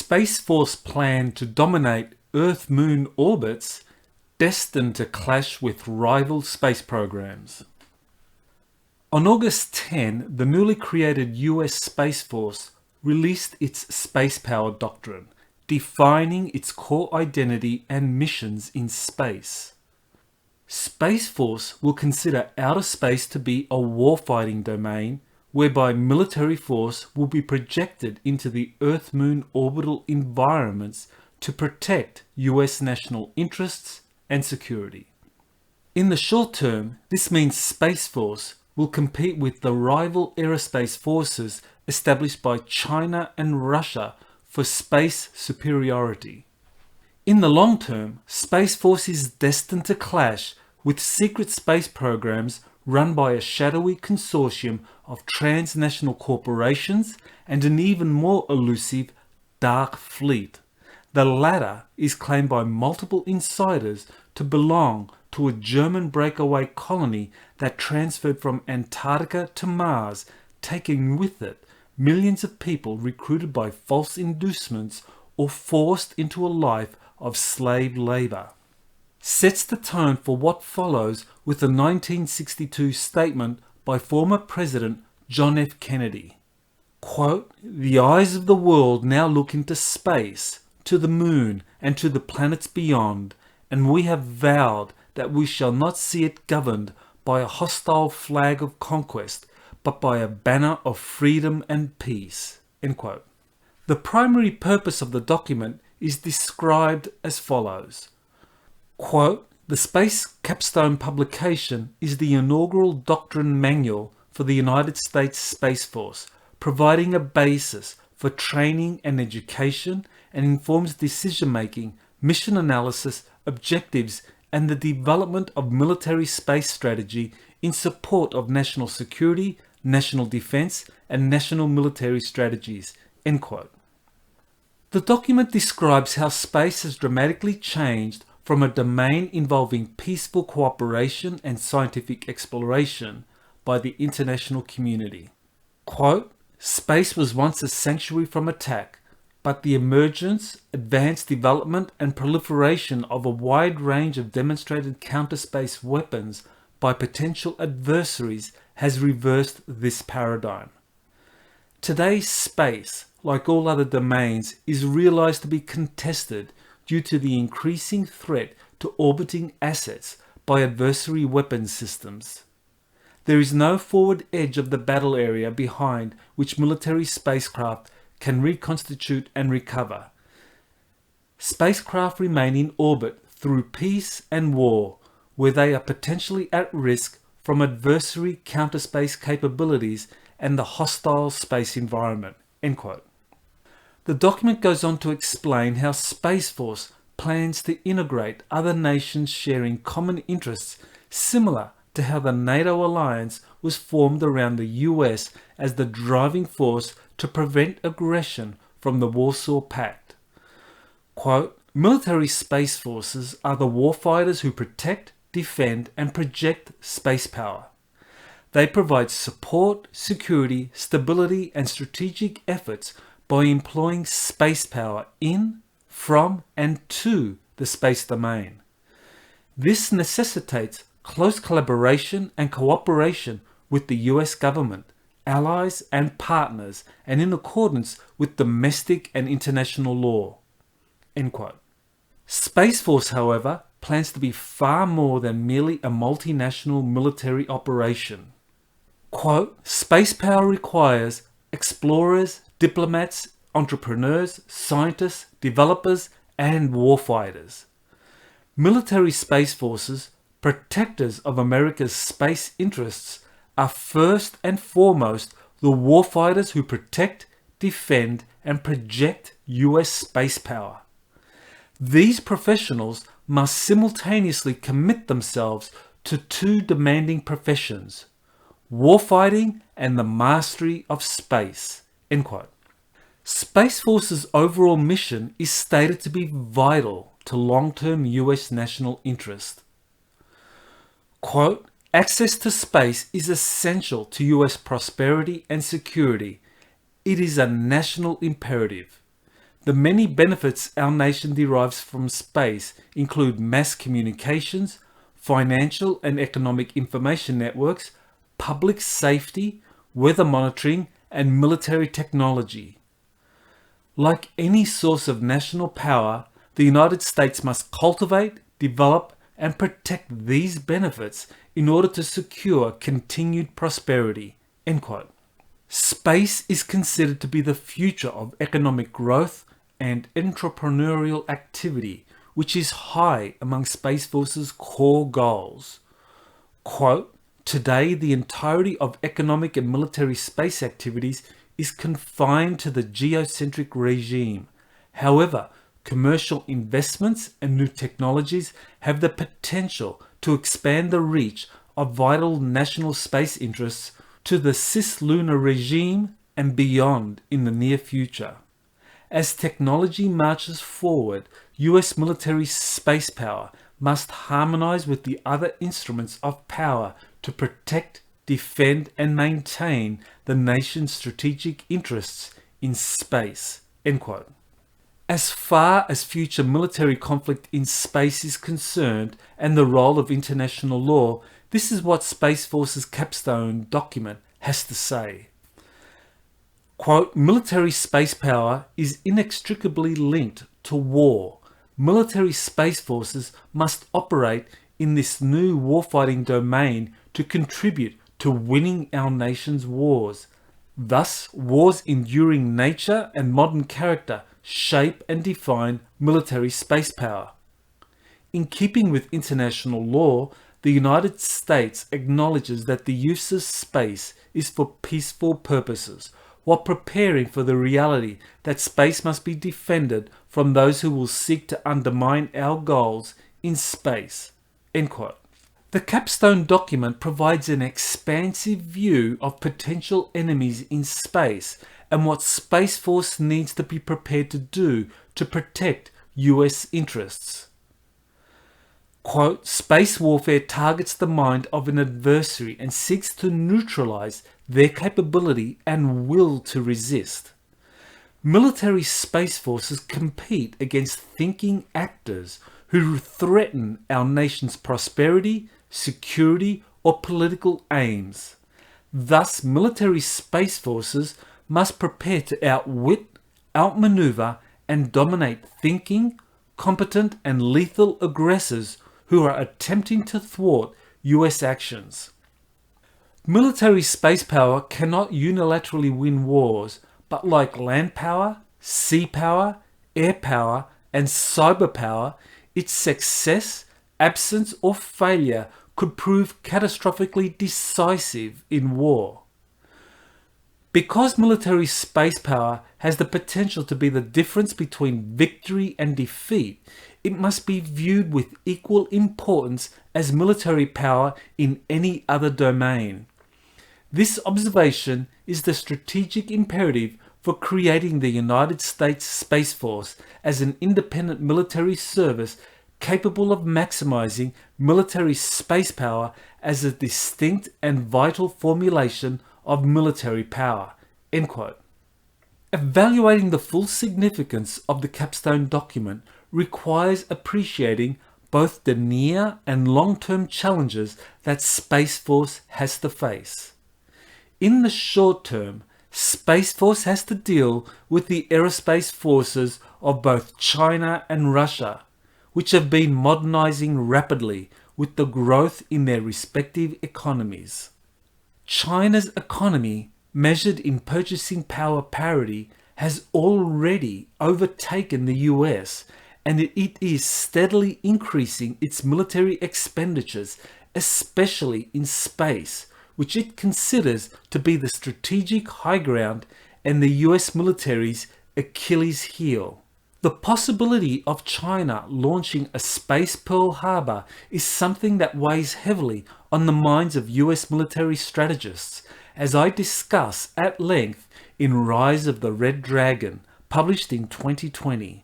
Space Force plan to dominate Earth-Moon orbits, destined to clash with rival space programs. On August 10, the newly created US Space Force released its Spacepower Doctrine, defining its core identity and missions in space. Space Force will consider outer space to be a warfighting domain whereby military force will be projected into the Earth-Moon orbital environments to protect US national interests and security. In the short term, this means Space Force will compete with the rival aerospace forces established by China and Russia for space superiority. In the long term, Space Force is destined to clash with secret space programs run by a shadowy consortium of transnational corporations and an even more elusive dark fleet. The latter is claimed by multiple insiders to belong to a German breakaway colony that transferred from Antarctica to Mars, taking with it millions of people recruited by false inducements or forced into a life of slave labor. Sets the tone for what follows with the 1962 statement by former President John F. Kennedy. Quote, "The eyes of the world now look into space, to the moon and to the planets beyond, and we have vowed that we shall not see it governed by a hostile flag of conquest, but by a banner of freedom and peace." End quote. The primary purpose of the document is described as follows. Quote, "The Space Capstone publication is the inaugural doctrine manual for the United States Space Force, providing a basis for training and education and informs decision-making, mission analysis, objectives, and the development of military space strategy in support of national security, national defense, and national military strategies." End quote. The document describes how space has dramatically changed from a domain involving peaceful cooperation and scientific exploration by the international community. Quote, "Space was once a sanctuary from attack, but the emergence, advanced development, and proliferation of a wide range of demonstrated counter-space weapons by potential adversaries has reversed this paradigm. Today, space, like all other domains, is realized to be contested due to the increasing threat to orbiting assets by adversary weapons systems. There is no forward edge of the battle area behind which military spacecraft can reconstitute and recover. Spacecraft remain in orbit through peace and war, where they are potentially at risk from adversary counterspace capabilities and the hostile space environment." End quote. The document goes on to explain how Space Force plans to integrate other nations sharing common interests, similar to how the NATO alliance was formed around the US as the driving force to prevent aggression from the Warsaw Pact. Quote, "Military space forces are the warfighters who protect, defend, and project space power. They provide support, security, stability, and strategic efforts by employing space power in, from, and to the space domain. This necessitates close collaboration and cooperation with the US government, allies, and partners, and in accordance with domestic and international law." End quote. Space Force, however, plans to be far more than merely a multinational military operation. Quote, "Space power requires explorers, diplomats, entrepreneurs, scientists, developers, and warfighters. Military space forces, protectors of America's space interests, are first and foremost the warfighters who protect, defend, and project US space power. These professionals must simultaneously commit themselves to two demanding professions: warfighting and the mastery of space." End quote. Space Force's overall mission is stated to be vital to long-term US national interest. Quote, "Access to space is essential to US prosperity and security. It is a national imperative. The many benefits our nation derives from space include mass communications, financial and economic information networks, public safety, weather monitoring, and military technology. Like any source of national power, the United States must cultivate, develop, and protect these benefits in order to secure continued prosperity." End quote. Space is considered to be the future of economic growth and entrepreneurial activity, which is high among Space Force's core goals. Quote, "Today, the entirety of economic and military space activities is confined to the geocentric regime. However, commercial investments and new technologies have the potential to expand the reach of vital national space interests to the cislunar regime and beyond in the near future. As technology marches forward, US military space power must harmonize with the other instruments of power to protect, defend, and maintain the nation's strategic interests in space." End quote. As far as future military conflict in space is concerned and the role of international law, this is what Space Force's capstone document has to say. Quote, "Military space power is inextricably linked to war. Military space forces must operate in this new warfighting domain to contribute to winning our nation's wars. Thus, war's enduring nature and modern character shape and define military space power. In keeping with international law, the United States acknowledges that the use of space is for peaceful purposes, while preparing for the reality that space must be defended from those who will seek to undermine our goals in space." End quote. The capstone document provides an expansive view of potential enemies in space and what Space Force needs to be prepared to do to protect US interests. Quote, "Space warfare targets the mind of an adversary and seeks to neutralize their capability and will to resist. Military space forces compete against thinking actors who threaten our nation's prosperity, security, or political aims. Thus, military space forces must prepare to outwit, outmaneuver, and dominate thinking, competent, and lethal aggressors who are attempting to thwart US actions. Military space power cannot unilaterally win wars, but like land power, sea power, air power, and cyber power, its success, absence, or failure could prove catastrophically decisive in war. Because military space power has the potential to be the difference between victory and defeat, it must be viewed with equal importance as military power in any other domain. This observation is the strategic imperative for creating the United States Space Force as an independent military service capable of maximizing military space power as a distinct and vital formulation of military power." End quote. Evaluating the full significance of the capstone document requires appreciating both the near and long-term challenges that Space Force has to face. In the short term, Space Force has to deal with the aerospace forces of both China and Russia, which have been modernizing rapidly with the growth in their respective economies. China's economy, measured in purchasing power parity, has already overtaken the US, and it is steadily increasing its military expenditures, especially in space, which it considers to be the strategic high ground and the US military's Achilles heel. The possibility of China launching a space Pearl Harbor is something that weighs heavily on the minds of US military strategists, as I discuss at length in Rise of the Red Dragon, published in 2020.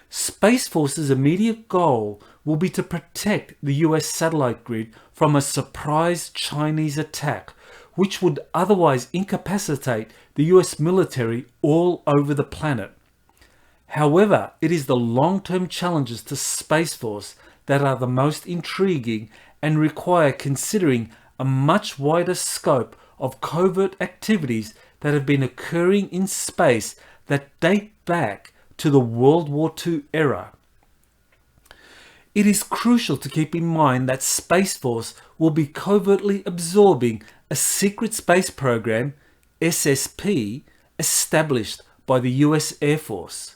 Space Force's immediate goal will be to protect the US satellite grid from a surprise Chinese attack, which would otherwise incapacitate the US military all over the planet. However, it is the long-term challenges to Space Force that are the most intriguing and require considering a much wider scope of covert activities that have been occurring in space that date back to the World War II era. It is crucial to keep in mind that Space Force will be covertly absorbing a secret space program, SSP, established by the US Air Force.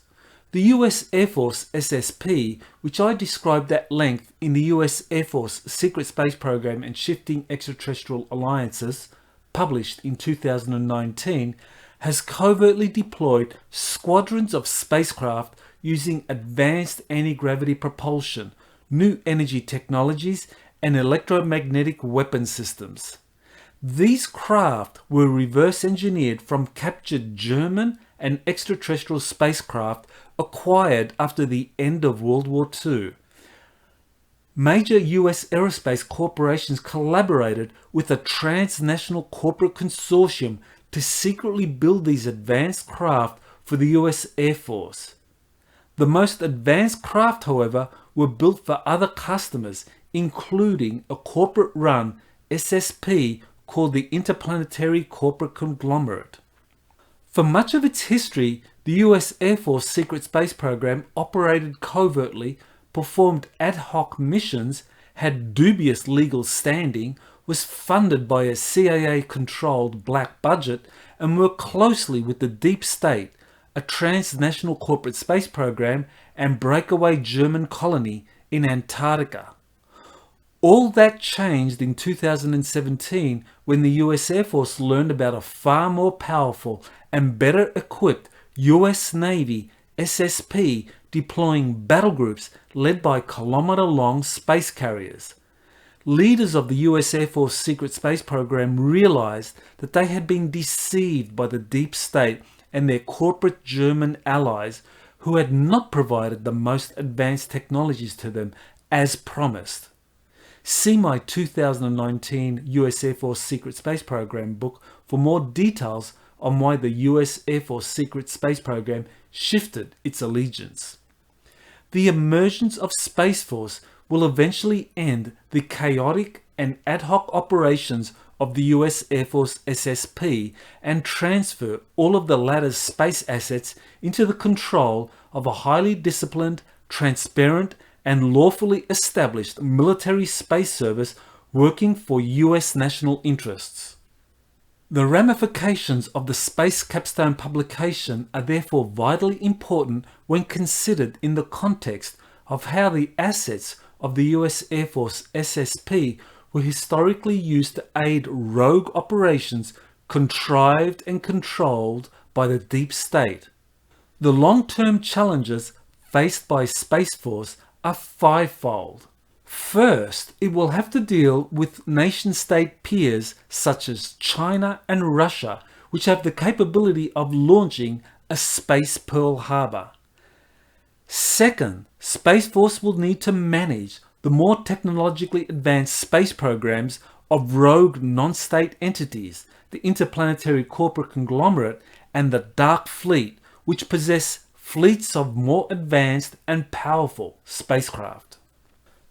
The US Air Force SSP, which I described at length in the US Air Force Secret Space Program and Shifting Extraterrestrial Alliances, published in 2019, has covertly deployed squadrons of spacecraft using advanced anti-gravity propulsion, new energy technologies, and electromagnetic weapon systems. These craft were reverse engineered from captured German and extraterrestrial spacecraft acquired after the end of World War II. Major US aerospace corporations collaborated with a transnational corporate consortium to secretly build these advanced craft for the US Air Force. The most advanced craft, however, were built for other customers, including a corporate-run SSP called the Interplanetary Corporate Conglomerate. For much of its history, the US Air Force Secret Space Program operated covertly, performed ad hoc missions, had dubious legal standing, was funded by a CIA-controlled black budget, and worked closely with the Deep State, a transnational corporate space program and breakaway German colony in Antarctica. All that changed in 2017 when the US Air Force learned about a far more powerful and better equipped US Navy SSP deploying battle groups led by kilometer-long space carriers. Leaders of the US Air Force Secret Space Program realized that they had been deceived by the Deep State and their corporate German allies who had not provided the most advanced technologies to them as promised. See my 2019 US Air Force Secret Space Program book for more details on why the US Air Force Secret Space Program shifted its allegiance. The emergence of Space Force will eventually end the chaotic and ad hoc operations of the US Air Force SSP and transfer all of the latter's space assets into the control of a highly disciplined, transparent, and lawfully established military space service working for US national interests. The ramifications of the Space Capstone publication are therefore vitally important when considered in the context of how the assets of the US Air Force SSP were historically used to aid rogue operations contrived and controlled by the Deep State. The long-term challenges faced by Space Force are fivefold. First, it will have to deal with nation-state peers such as China and Russia, which have the capability of launching a space Pearl Harbor. Second, Space Force will need to manage the more technologically advanced space programs of rogue non-state entities, the Interplanetary Corporate Conglomerate and the Dark Fleet, which possess fleets of more advanced and powerful spacecraft.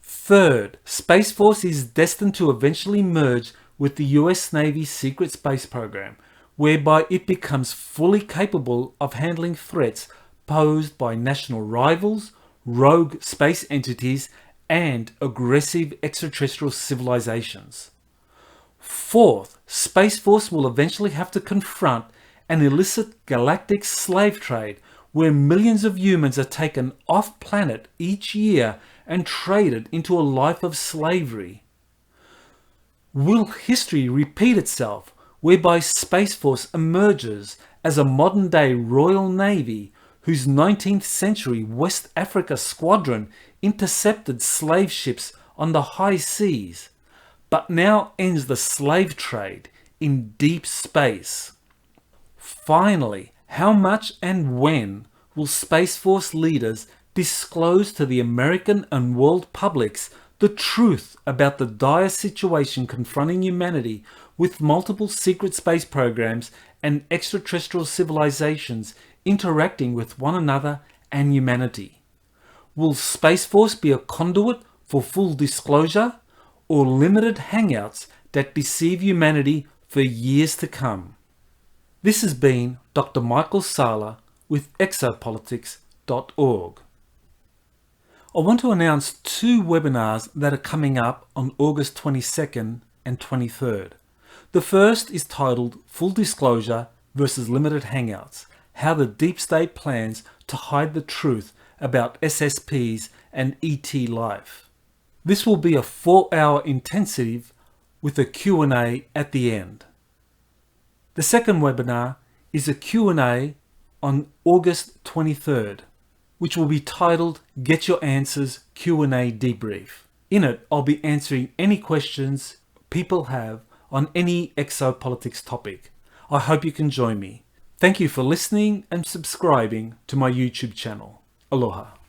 Third, Space Force is destined to eventually merge with the US Navy Secret Space Program, whereby it becomes fully capable of handling threats posed by national rivals, rogue space entities, and aggressive extraterrestrial civilizations. Fourth, Space Force will eventually have to confront an illicit galactic slave trade where millions of humans are taken off-planet each year and traded into a life of slavery. Will history repeat itself, whereby Space Force emerges as a modern-day Royal Navy whose 19th century West Africa squadron intercepted slave ships on the high seas, but now ends the slave trade in deep space? Finally, how much and when will Space Force leaders disclose to the American and world publics the truth about the dire situation confronting humanity with multiple secret space programs and extraterrestrial civilizations interacting with one another and humanity? Will Space Force be a conduit for full disclosure or limited hangouts that deceive humanity for years to come? This has been Dr. Michael Salla with exopolitics.org. I want to announce 2 webinars that are coming up on August 22nd and 23rd. The first is titled Full Disclosure versus Limited Hangouts: How the Deep State Plans to Hide the Truth About SSPs and ET Life. This will be a 4-hour intensive with a Q&A at the end. The second webinar is a Q&A on August 23rd, which will be titled Get Your Answers Q&A Debrief. In it, I'll be answering any questions people have on any exopolitics topic. I hope you can join me. Thank you for listening and subscribing to my YouTube channel. Aloha.